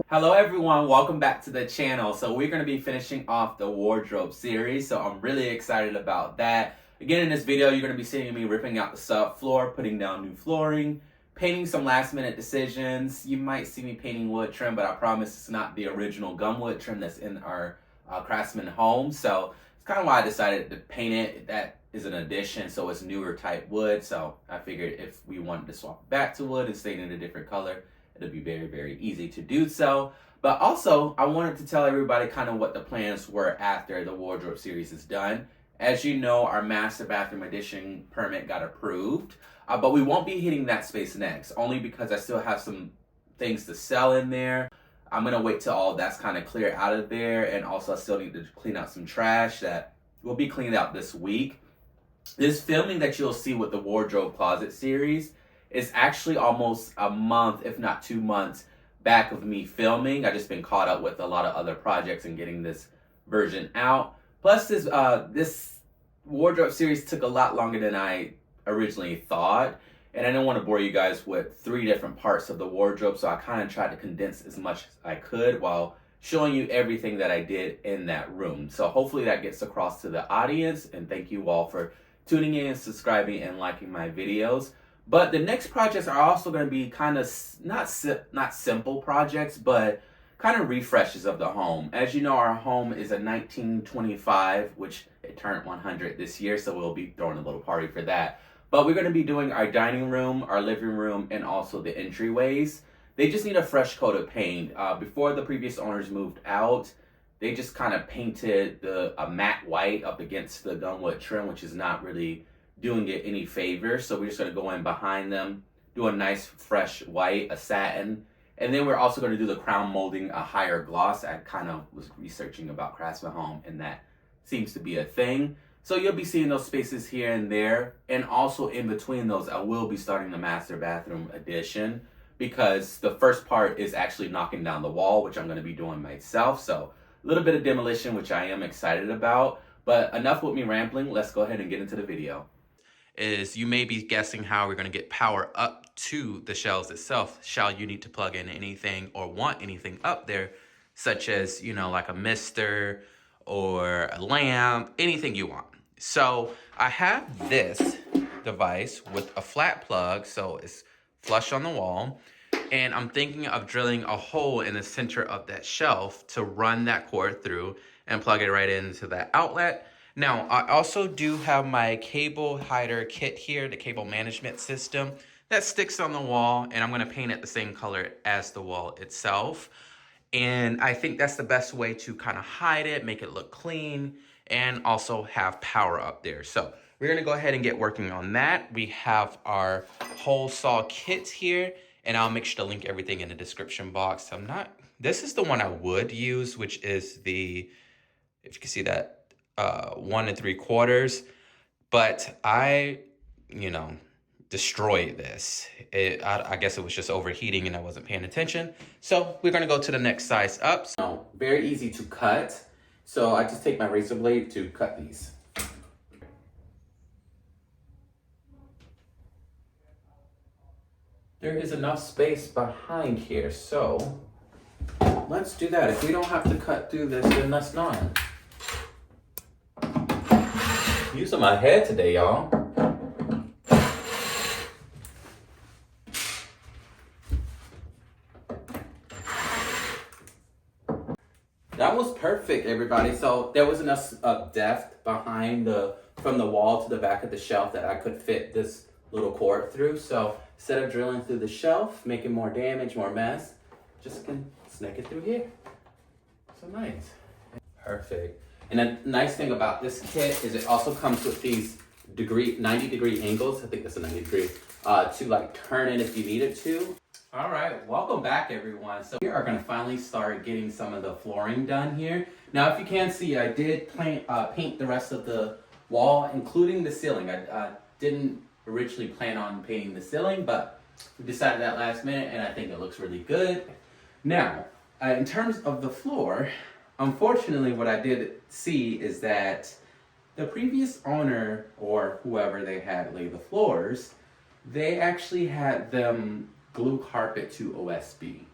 Hello everyone, welcome back to the channel. So we're going to be finishing off the wardrobe series, so I'm really excited about that. Again, in this video, you're going to be seeing me ripping out the subfloor, putting down new flooring, painting some last minute decisions. You might see me painting wood trim, but I promise it's not the original gumwood trim that's in our Craftsman home. So it's kind of why I decided to paint it. That is an addition, so it's newer type wood. So I figured if we wanted to swap back to wood and stay in a different color, it'll be very, very easy to do so. But also, I wanted to tell everybody kind of what the plans were after the wardrobe series is done. As you know, our master bathroom addition permit got approved, but we won't be hitting that space next, only because I still have some things to sell in there. I'm gonna wait till all that's kind of clear out of there, and also I still need to clean out some trash that will be cleaned out this week. This filming that you'll see with the wardrobe closet series is actually almost a month, if not 2 months, back of me filming. I just been caught up with a lot of other projects and getting this version out. Plus, this wardrobe series took a lot longer than I originally thought, and I didn't want to bore you guys with 3 different parts of the wardrobe, so I kind of tried to condense as much as I could while showing you everything that I did in that room. So hopefully that gets across to the audience, and thank you all for tuning in, subscribing, and liking my videos. But the next projects are also going to be kind of not simple projects, but kind of refreshes of the home. As you know, our home is a 1925, which it turned 100 this year, so we'll be throwing a little party for that. But we're going to be doing our dining room, our living room, and also the entryways. They just need a fresh coat of paint. Before the previous owners moved out, they just kind of painted a matte white up against the gunwood trim, which is not really doing it any favor. So we're just going to go in behind them, do a nice fresh white, a satin, and then we're also going to do the crown molding a higher gloss. I kind of was researching about Craftsman Home, and that seems to be a thing. So you'll be seeing those spaces here and there, and also in between those I will be starting the master bathroom addition, because the first part is actually knocking down the wall, which I'm going to be doing myself. So a little bit of demolition, which I am excited about. But enough with me rambling, let's go ahead and get into the video. Is you may be guessing how we're going to get power up to the shelves itself. Shall you need to plug in anything or want anything up there, such as, you know, like a mister or a lamp, anything you want. So I have this device with a flat plug, so it's flush on the wall, and I'm thinking of drilling a hole in the center of that shelf to run that cord through and plug it right into that outlet. Now, I also do have my cable hider kit here, the cable management system, that sticks on the wall, and I'm going to paint it the same color as the wall itself. And I think that's the best way to kind of hide it, make it look clean, and also have power up there. So we're going to go ahead and get working on that. We have our hole saw kit here, and I'll make sure to link everything in the description box. This is the one I would use, which is the, if you can see that, 1 3/4, but I, destroyed this. I guess it was just overheating and I wasn't paying attention. So we're gonna go to the next size up. So very easy to cut. So I just take my razor blade to cut these. There is enough space behind here, so let's do that. If we don't have to cut through this, then let's not. Using my head today, y'all. That was perfect, everybody. So there was enough depth behind from the wall to the back of the shelf that I could fit this little cord through. So instead of drilling through the shelf, making more damage, more mess, just can snake it through here. So nice. Perfect. And the nice thing about this kit is it also comes with these 90-degree angles. I think that's a 90 degree, to like turn it if you needed to. All right, welcome back everyone. So we are gonna finally start getting some of the flooring done here. Now, if you can see, I did paint the rest of the wall, including the ceiling. I didn't originally plan on painting the ceiling, but we decided that last minute, and I think it looks really good. Now, in terms of the floor, unfortunately, what I did see is that the previous owner, or whoever they had lay the floors, they actually had them glue carpet to OSB.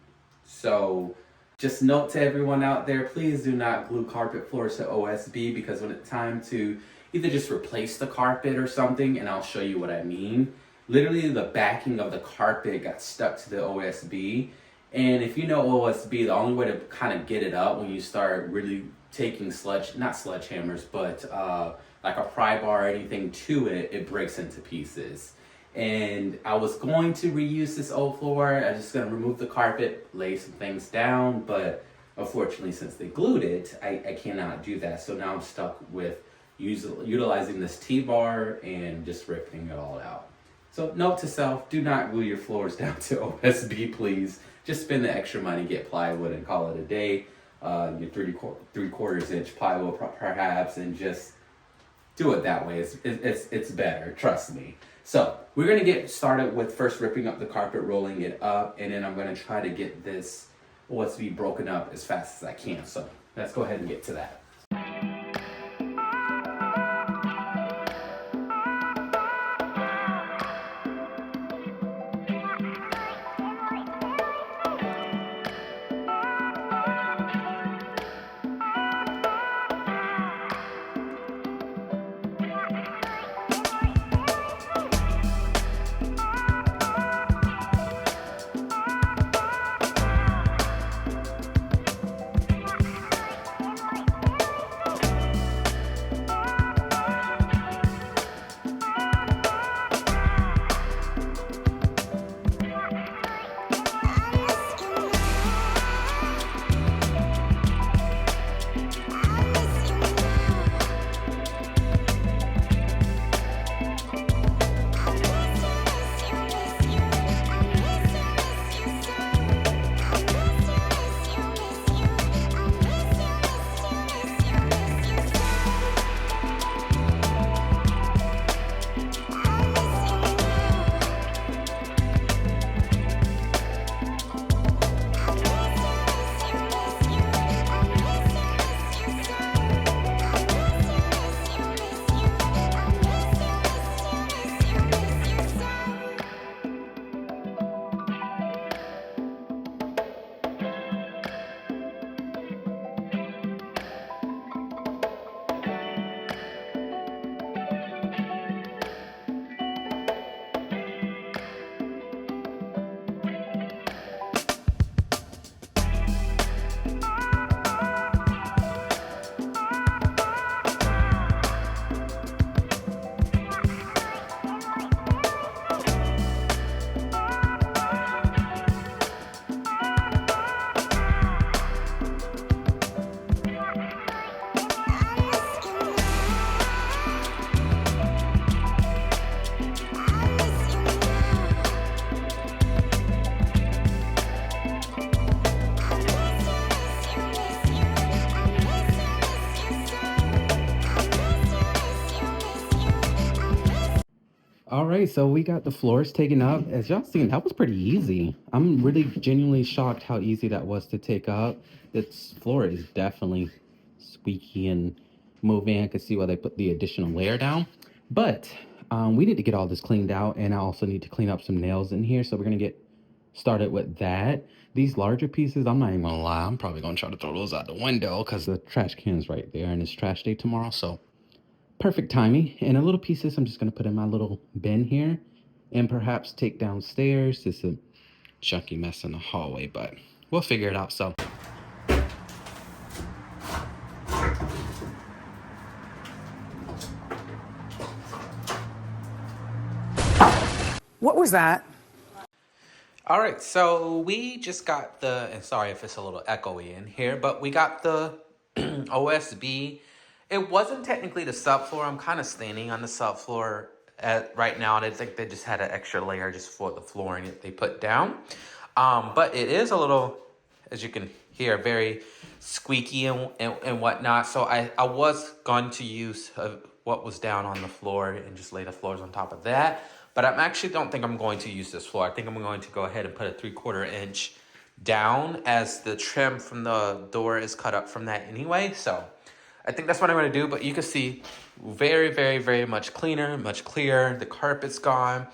So Just note to everyone out there, please do not glue carpet floors to OSB, because when it's time to either just replace the carpet or something, and I'll show you what I mean, literally the backing of the carpet got stuck to the OSB. And if you know OSB, the only way to kind of get it up when you start really taking not sledgehammers, but like a pry bar or anything to it, it breaks into pieces. And I was going to reuse this old floor. I was just gonna remove the carpet, lay some things down, but unfortunately, since they glued it, I cannot do that. So now I'm stuck with utilizing this T-bar and just ripping it all out. So note to self, do not glue your floors down to OSB, please. Just spend the extra money, get plywood and call it a day. Your 3/4 inch plywood perhaps, and just do it that way. It's better, trust me. So we're gonna get started with first ripping up the carpet, rolling it up, and then I'm gonna try to get this OSB broken up as fast as I can. So let's go ahead and get to that. All right, so we got the floors taken up. As y'all seen, that was pretty easy. I'm really genuinely shocked how easy that was to take up. This floor is definitely squeaky and moving. I can see why they put the additional layer down. But we need to get all this cleaned out, and I also need to clean up some nails in here. So we're gonna get started with that. These larger pieces, I'm not even gonna lie, I'm probably gonna try to throw those out the window because the trash can's right there and it's trash day tomorrow. So perfect timing. And the little pieces I'm just gonna put in my little bin here and perhaps take downstairs. It's a chunky mess in the hallway, but we'll figure it out. So what was that? all right, so we just got the, and sorry if it's a little echoey in here, but we got the OSB. It wasn't technically the subfloor. I'm kind of standing on the subfloor right now, and I think they just had an extra layer just for the flooring that they put down. But it is a little, as you can hear, very squeaky and whatnot. So I was going to use what was down on the floor and just lay the floors on top of that. But I actually don't think I'm going to use this floor. I think I'm going to go ahead and put a 3/4 inch down, as the trim from the door is cut up from that anyway. So I think that's what I'm going to do. But you can see very, very, very much cleaner, much clearer. The carpet's gone.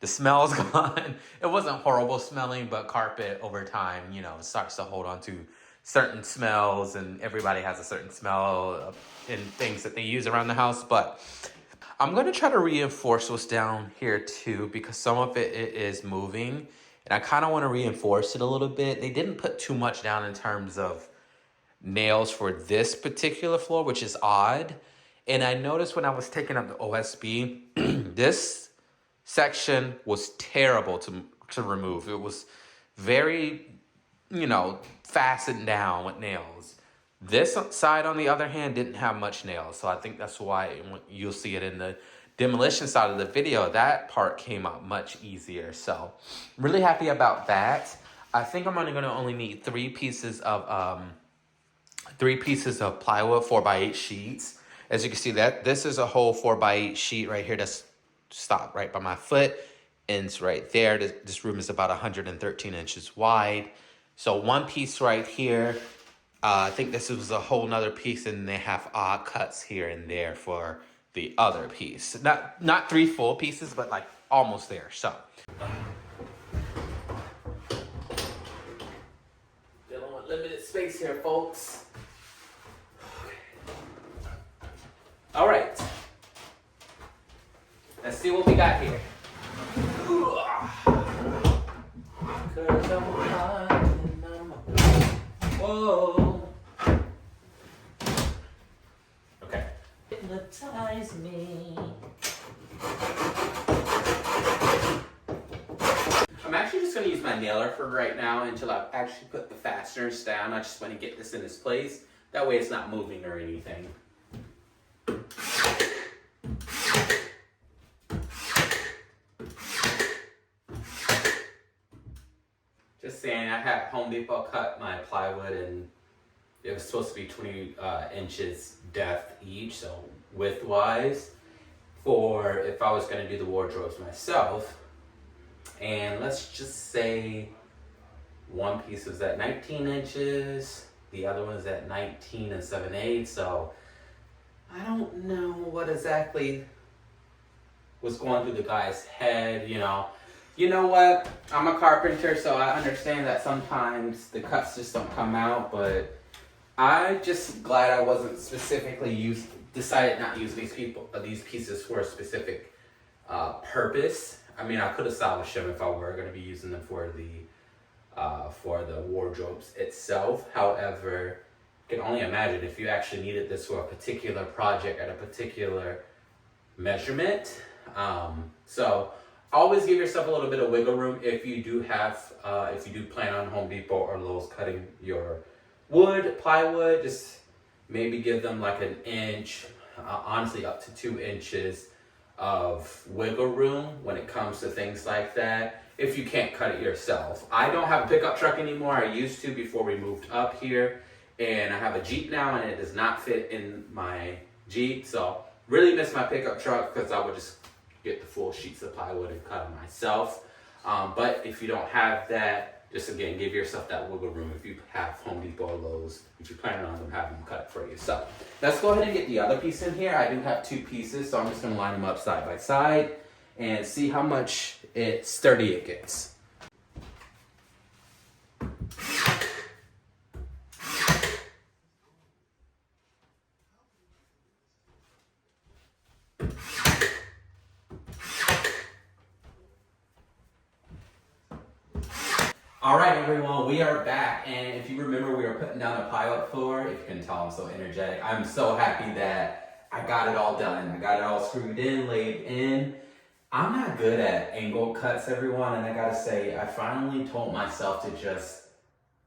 The smell's gone. It wasn't horrible smelling, but carpet over time, you know, starts to hold on to certain smells, and everybody has a certain smell in things that they use around the house. But I'm going to try to reinforce what's down here too, because some of it is moving, and I kind of want to reinforce it a little bit. They didn't put too much down in terms of nails for this particular floor, which is odd. And I noticed when I was taking up the OSB, this section was terrible to remove. It was very, fastened down with nails. This side, on the other hand, didn't have much nails. So I think that's why you'll see it in the demolition side of the video. That part came out much easier. So I'm really happy about that. I think I'm only going to only need three pieces of plywood, 4x8 sheets. As you can see, that this is a whole 4x8 sheet right here that's stopped right by my foot. Ends right there. This room is about 113 inches wide. So one piece right here. I think this was a whole nother piece, and they have odd cuts here and there for the other piece. Not three full pieces, but like almost there. So dealing with limited space here, folks. All right. Let's see what we got here. Whoa. Okay. Hypnotize me. I'm actually just going to use my nailer for right now until I've actually put the fasteners down. I just want to get this in its place. That way it's not moving or anything. Just saying, I had Home Depot cut my plywood, and it was supposed to be 20 inches depth each, so width-wise, for if I was going to do the wardrobes myself. And let's just say one piece was at 19 inches, the other one's at 19 and 7/8, so I don't know what exactly was going through the guy's head, You know what? I'm a carpenter, so I understand that sometimes the cuts just don't come out, but I'm just glad I wasn't specifically decided not to use these pieces for a specific purpose. I mean, I could have salvaged them if I were going to be using them for the wardrobes itself. However, you can only imagine if you actually needed this for a particular project at a particular measurement. So always give yourself a little bit of wiggle room if you do plan on Home Depot or Lowe's cutting your wood, plywood. Just maybe give them like an inch, honestly up to 2 inches of wiggle room when it comes to things like that, if you can't cut it yourself. I don't have a pickup truck anymore. I used to before we moved up here, and I have a Jeep now, and it does not fit in my Jeep. So really miss my pickup truck, because I would just get the full sheets of plywood and cut them myself. But if you don't have that, just again, give yourself that wiggle room if you have Home Depot or Lowe's, if you're planning on them having them cut it for you. So let's go ahead and get the other piece in here. I do have two pieces, so I'm just going to line them up side by side and see how much sturdy it gets. All right, everyone, we are back, and if you remember, we were putting down the plywood floor. If you can tell, I'm so energetic. I'm so happy that I got it all done. I got it all screwed in, laid in. I'm not good at angle cuts, everyone, and I gotta say, I finally told myself to just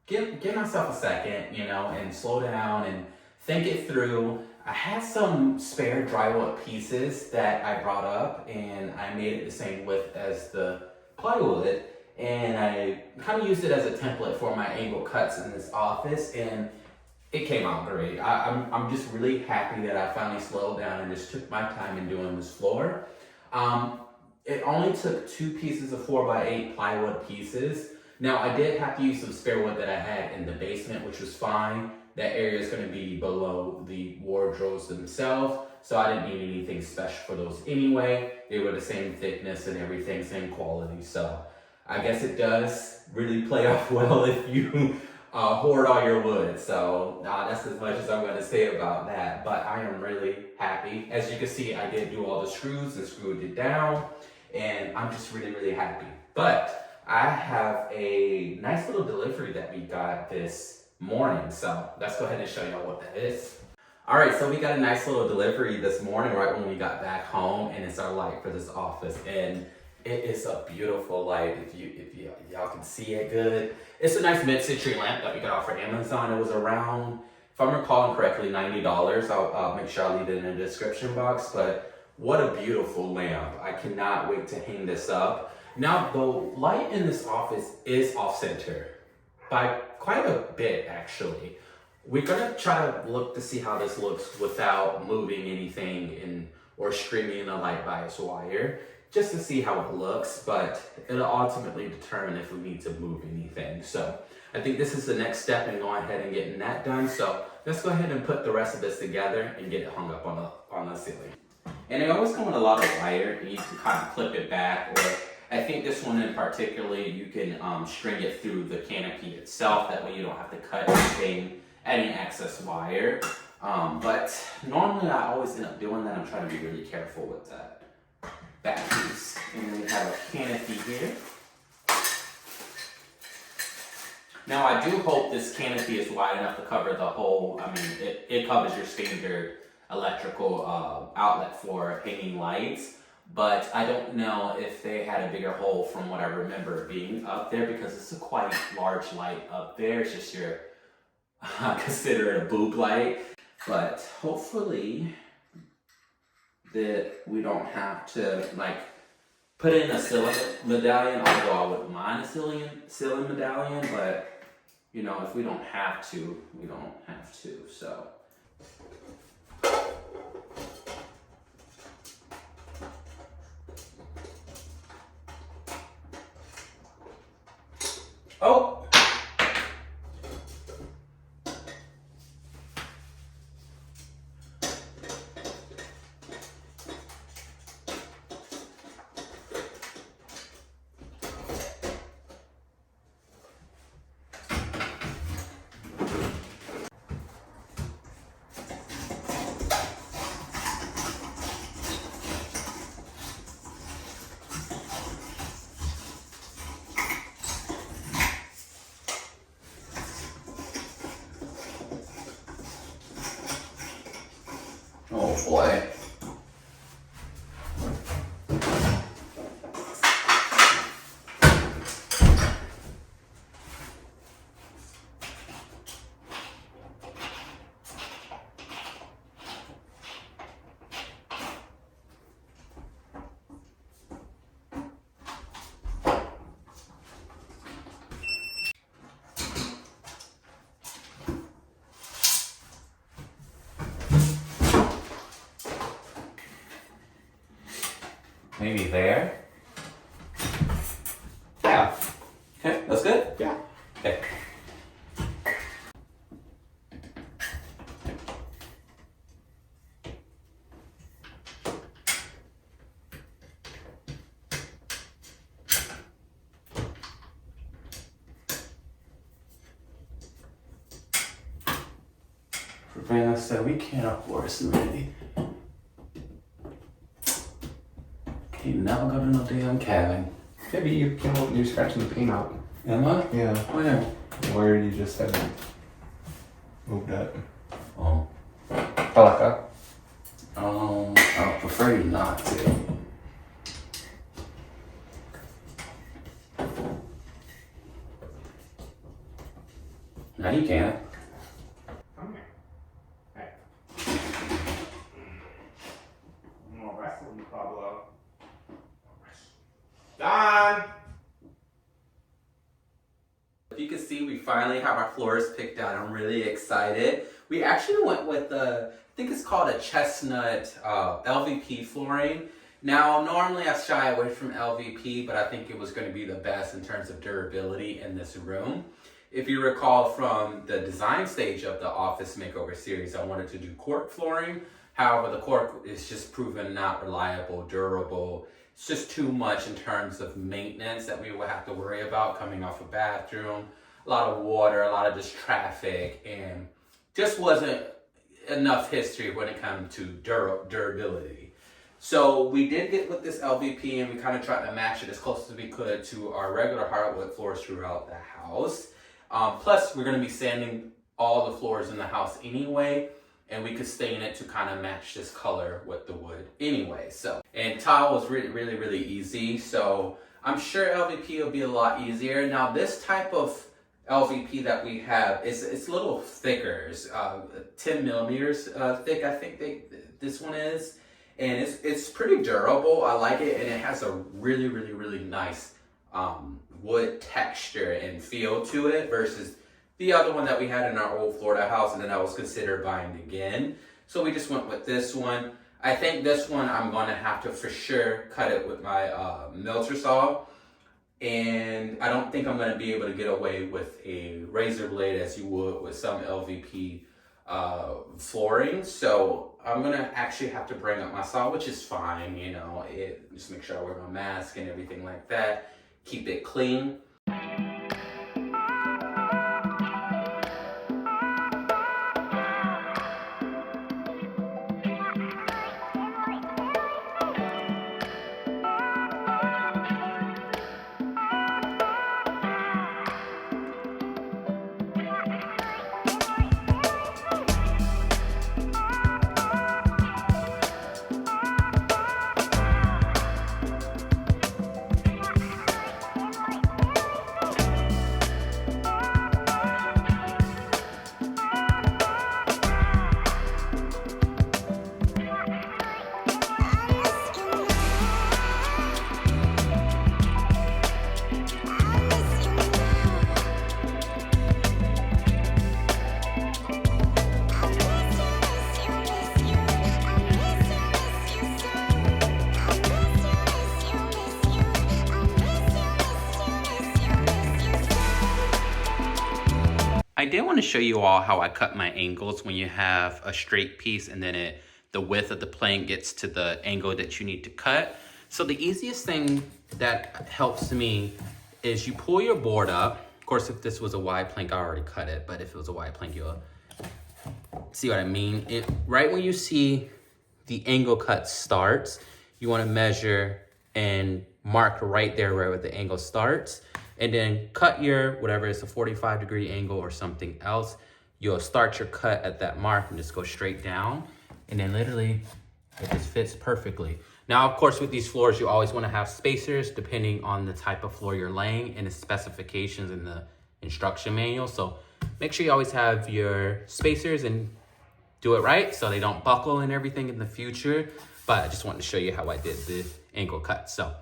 give myself a second, and slow down and think it through. I had some spare drywall pieces that I brought up, and I made it the same width as the plywood. And I kind of used it as a template for my angle cuts in this office, and it came out great. I'm just really happy that I finally slowed down and just took my time in doing this floor. It only took 2 pieces of 4x8 plywood pieces. Now, I did have to use some spare wood that I had in the basement, which was fine. That area is going to be below the wardrobes themselves, so I didn't need anything special for those anyway. They were the same thickness and everything, same quality, so I guess it does really play off well if you hoard all your wood. So that's as much as I'm going to say about that. But I am really happy. As you can see, I did do all the screws and screwed it down. And I'm just really, really happy. But I have a nice little delivery that we got this morning. So let's go ahead and show y'all what that is. All right, so we got a nice little delivery this morning right when we got back home, and it's our light for this office, and it is a beautiful light. If y'all can see it good, it's a nice mid-century lamp that we got off for Amazon. It was around, if I'm recalling correctly, $90. I'll make sure I leave it in the description box. But what a beautiful lamp! I cannot wait to hang this up. Now the light in this office is off-center by quite a bit, actually. We're gonna try to look to see how this looks without moving anything or stringing a light bias wire, just to see how it looks, but it'll ultimately determine if we need to move anything. So I think this is the next step in going ahead and getting that done. So let's go ahead and put the rest of this together and get it hung up on the ceiling. And they always come with a lot of wire, and you can kind of clip it back, or I think this one in particular, you can string it through the canopy itself. That way you don't have to cut anything, any excess wire. But normally I always end up doing that. I'm trying to be really careful with that back piece. And then we have a canopy here. Now I do hope this canopy is wide enough to cover the whole, I mean, it covers your standard electrical outlet for hanging lights. But I don't know if they had a bigger hole from what I remember being up there, because it's a quite large light up there. It's just your, consider it a boob light. But hopefully that we don't have to like put in a ceiling medallion, although I wouldn't mind a ceiling medallion, but you know, if we don't have to, we don't have to, so. Oh! Oh boy. Maybe there? Yeah. Okay, that's good? Yeah. Okay. Sabrina said we can't afford cement. Can't never go to no damn cabin. Maybe you came out and you're scratching the paint out. Am I? Yeah. Where? Where you just had moved that. Oh. Palaka. I prefer you not to. Now you can. Okay. Hey. I'm gonna wrestle you, Pablo. Don! If you can see, we finally have our floors picked out. I'm really excited. We actually went with I think it's called a chestnut LVP flooring. Now, normally I shy away from LVP, but I think it was going to be the best in terms of durability in this room. If you recall from the design stage of the office makeover series, I wanted to do cork flooring. However, the cork is just proven not reliable, durable. It's just too much in terms of maintenance that we would have to worry about coming off a bathroom. a lot of water, a lot of just traffic, and just wasn't enough history when it comes to durability. So we did get with this LVP, and we kind of tried to match it as close as we could to our regular hardwood floors throughout the house. Plus, we're going to be sanding all the floors in the house anyway, and we could stain it to kind of match this color with the wood anyway. So, and tile was really easy. So I'm sure LVP will be a lot easier. Now this type of LVP that we have it's a little thicker. It's 10 millimeters thick, I think this one is. And it's pretty durable. I like it, and it has a really nice wood texture and feel to it versus the other one that we had in our old Florida house, and then I was considered buying again. So we just went with this one. I think this one I'm gonna have to for sure cut it with my melter saw. And I don't think I'm gonna be able to get away with a razor blade as you would with some LVP flooring. So I'm gonna actually have to bring up my saw, which is fine, you know, just make sure I wear my mask and everything like that. Keep it clean. I did want to show you all how I cut my angles when you have a straight piece and then the width of the plank gets to the angle that you need to cut. So the easiest thing that helps me is you pull your board up. Of course, if this was a wide plank, I already cut it, but if it was a wide plank, you'll see what I mean. Right when you see the angle cut starts, you want to measure and mark right there where the angle starts. And then cut your, whatever it's a 45-degree angle or something else. You'll start your cut at that mark and just go straight down. And then literally, it just fits perfectly. Now, of course, with these floors, you always want to have spacers depending on the type of floor you're laying and the specifications in the instruction manual. So make sure you always have your spacers and do it right so they don't buckle and everything in the future. But I just wanted to show you how I did the angle cut. So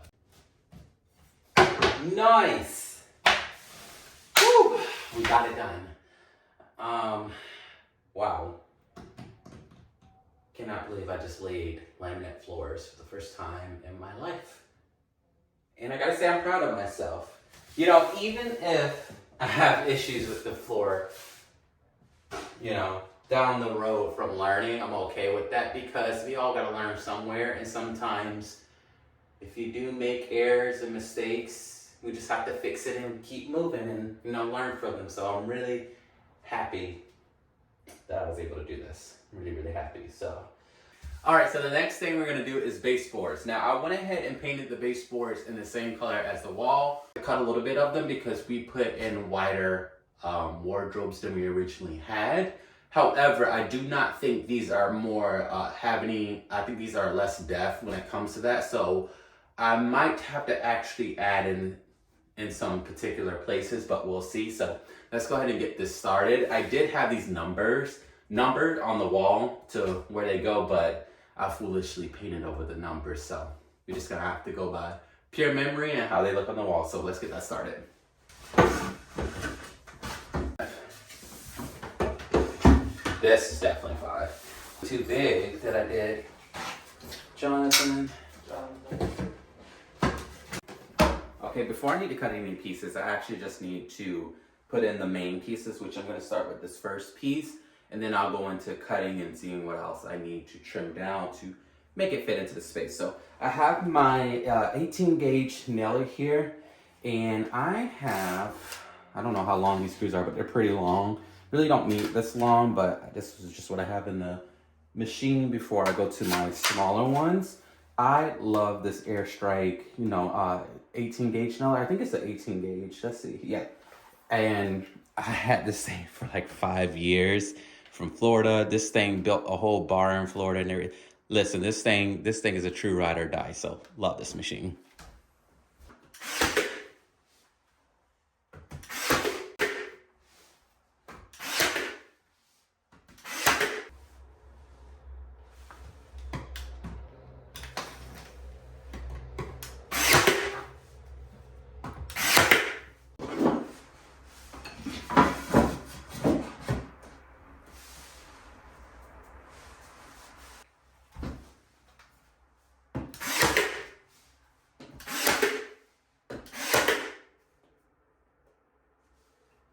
nice. Woo, we got it done. Wow. Cannot believe I just laid laminate floors for the first time in my life. And I gotta say, I'm proud of myself. You know, even if I have issues with the floor, you know, down the road from learning, I'm okay with that because we all gotta learn somewhere. And sometimes if you do make errors and mistakes, we just have to fix it and keep moving and, you know, learn from them. So I'm really happy that I was able to do this. Really happy. So, all right, so the next thing we're gonna do is baseboards. Now, I went ahead and painted the baseboards in the same color as the wall. I cut a little bit of them because we put in wider wardrobes than we originally had. However, I do not think these are more I think these are less depth when it comes to that. So I might have to actually add in some particular places, but we'll see. So let's go ahead and get this started. I did have these numbered on the wall to where they go, but I foolishly painted over the numbers. So we're just gonna have to go by pure memory and how they look on the wall. So let's get that started. This is definitely 5. Too big that I did. Jonathan. Okay, before I need to cut any pieces, I actually just need to put in the main pieces, which I'm going to start with this first piece, and then I'll go into cutting and seeing what else I need to trim down to make it fit into the space. So I have my 18 gauge nailer here, and I I don't know how long these screws are, but they're pretty long. Really don't need this long, but this is just what I have in the machine before I go to my smaller ones. I love this Airstrike, 18 gauge nail. I think it's an 18 gauge. Let's see. Yeah. And I had this thing for like 5 years from Florida. This thing built a whole bar in Florida and everything. Listen, this thing is a true ride or die. So love this machine.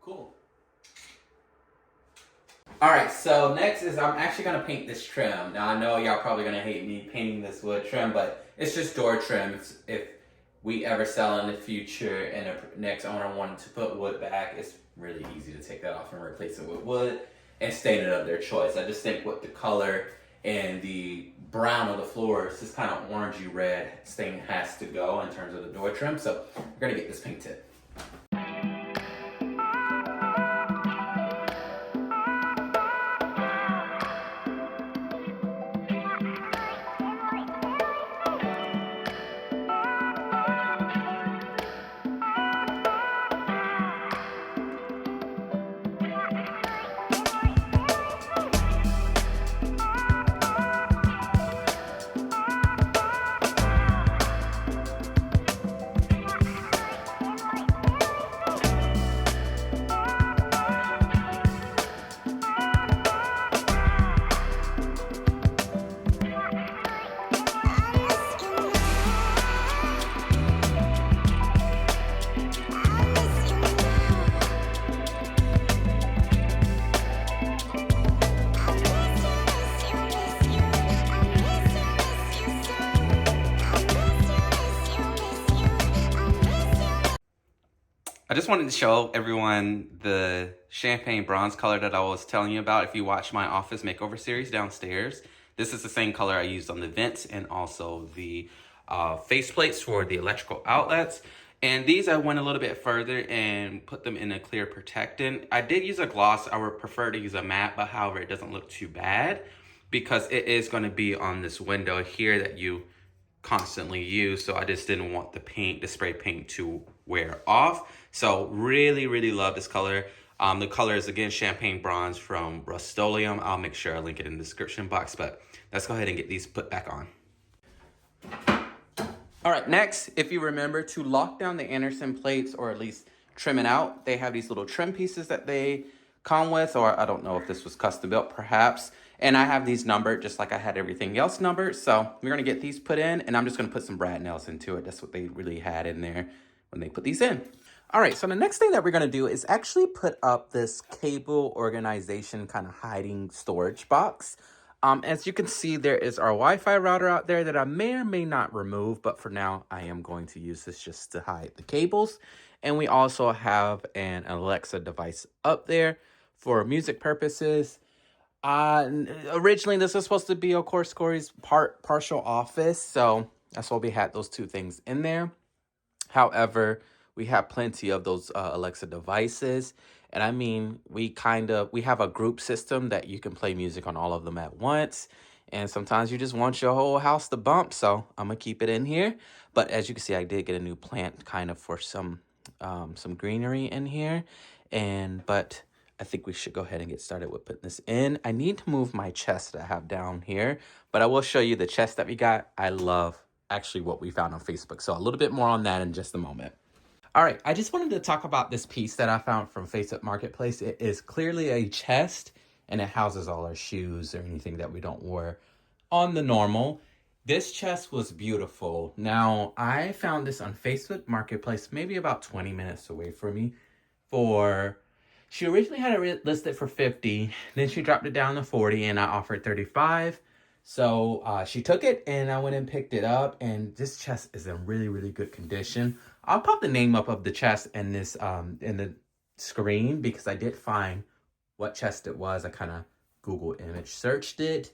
Cool. Alright, so next is I'm actually going to paint this trim. Now I know y'all probably going to hate me painting this wood trim, but it's just door trim. If we ever sell in the future and the next owner wanted to put wood back, it's really easy to take that off and replace it with wood and stain it up their choice. I just think with the color and the brown of the floor, it's this kind of orangey red stain has to go in terms of the door trim. So we're going to get this painted. I just wanted to show everyone the champagne bronze color that I was telling you about. If you watch my office makeover series downstairs, this is the same color I used on the vents and also the face plates for the electrical outlets. And these I went a little bit further and put them in a clear protectant. I did use a gloss. I would prefer to use a matte, but however, it doesn't look too bad because it is going to be on this window here that you constantly use. So I just didn't want the spray paint to wear off. So really love this color. The color is again champagne bronze from Rust-Oleum. I'll make sure I link it in the description box, but let's go ahead and get these put back on. All right, next, if you remember to lock down the Anderson plates or at least trim it out, they have these little trim pieces that they come with, or I don't know if this was custom built perhaps. And I have these numbered just like I had everything else numbered. So we're gonna get these put in and I'm just gonna put some brad nails into it. That's what they really had in there when they put these in. All right, so the next thing that we're gonna do is actually put up this cable organization kind of hiding storage box. As you can see, there is our Wi-Fi router out there that I may or may not remove, but for now I am going to use this just to hide the cables. And we also have an Alexa device up there for music purposes. Originally this was supposed to be, of course, Corey's partial office, so that's why we had those two things in there. However, we have plenty of those Alexa devices, and I mean, we have a group system that you can play music on all of them at once, and sometimes you just want your whole house to bump, so I'm gonna keep it in here. But as you can see, I did get a new plant kind of for some greenery in here, but I think we should go ahead and get started with putting this in. I need to move my chest that I have down here, but I will show you the chest that we got. I love actually what we found on Facebook. So a little bit more on that in just a moment. All right, I just wanted to talk about this piece that I found from Facebook Marketplace. It is clearly a chest and it houses all our shoes or anything that we don't wear on the normal. This chest was beautiful. Now, I found this on Facebook Marketplace, maybe about 20 minutes away from me she originally had it listed for 50, then she dropped it down to 40 and I offered 35. So she took it and I went and picked it up, and this chest is in really good condition. I'll pop the name up of the chest in this in the screen because I did find what chest it was. I kind of Google image searched it.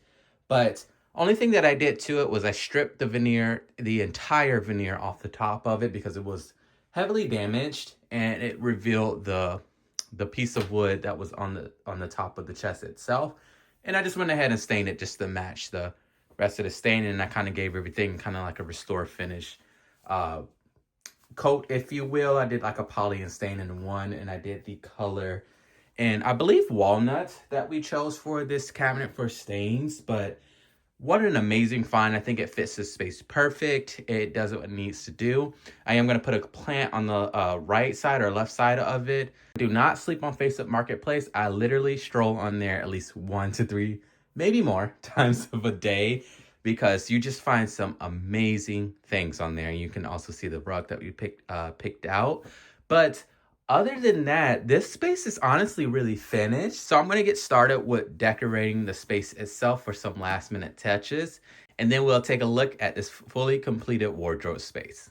But only thing that I did to it was I stripped the veneer, the entire veneer off the top of it because it was heavily damaged, and it revealed the piece of wood that was on the top of the chest itself. And I just went ahead and stained it just to match the rest of the stain, and I kind of gave everything kind of like a restore finish coat, if you will. I did like a poly and stain in one, and I did the color, and I believe walnut that we chose for this cabinet for stains. But what an amazing find. I think it fits this space perfect. It does what it needs to do. I am going to put a plant on the right side or left side of it. Do not sleep on Facebook Marketplace. I literally stroll on there at least 1 to 3, maybe more times of a day, because you just find some amazing things on there. And you can also see the rug that we picked out. But other than that, this space is honestly really finished. So I'm going to get started with decorating the space itself for some last minute touches. And then we'll take a look at this fully completed wardrobe space.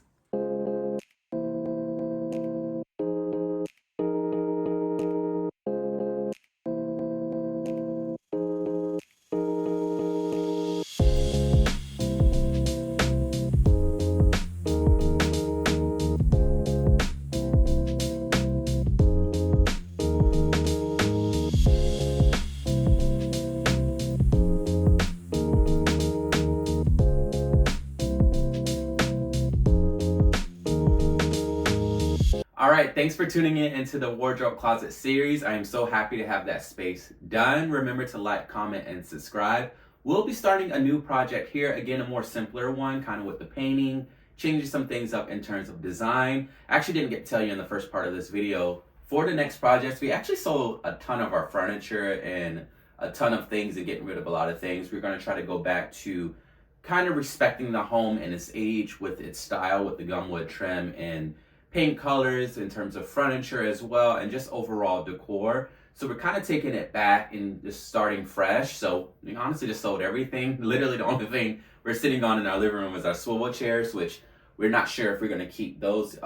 Alright, thanks for tuning in into the wardrobe closet series. I am so happy to have that space done. Remember to like, comment, and subscribe. We'll be starting a new project here, again a more simpler one, kind of with the painting, changing some things up in terms of design. I actually didn't get to tell you in the first part of this video, for the next projects, we actually sold a ton of our furniture and a ton of things and getting rid of a lot of things. We're going to try to go back to kind of respecting the home and its age with its style, with the gumwood trim and paint colors in terms of furniture as well, and just overall decor. So we're kind of taking it back and just starting fresh. So we honestly just sold everything. Literally the only thing we're sitting on in our living room is our swivel chairs, which we're not sure if we're going to keep those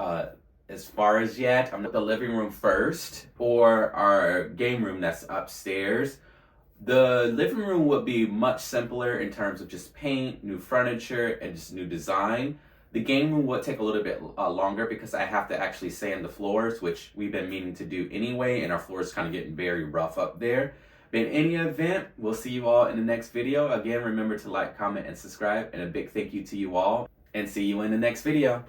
as far as yet. I'm at the living room first, or our game room that's upstairs. The living room would be much simpler in terms of just paint, new furniture, and just new design. The game room would take a little bit longer because I have to actually sand the floors, which we've been meaning to do anyway, and our floor is kind of getting very rough up there. But in any event, we'll see you all in the next video. Again, remember to like, comment, and subscribe, and a big thank you to you all, and see you in the next video.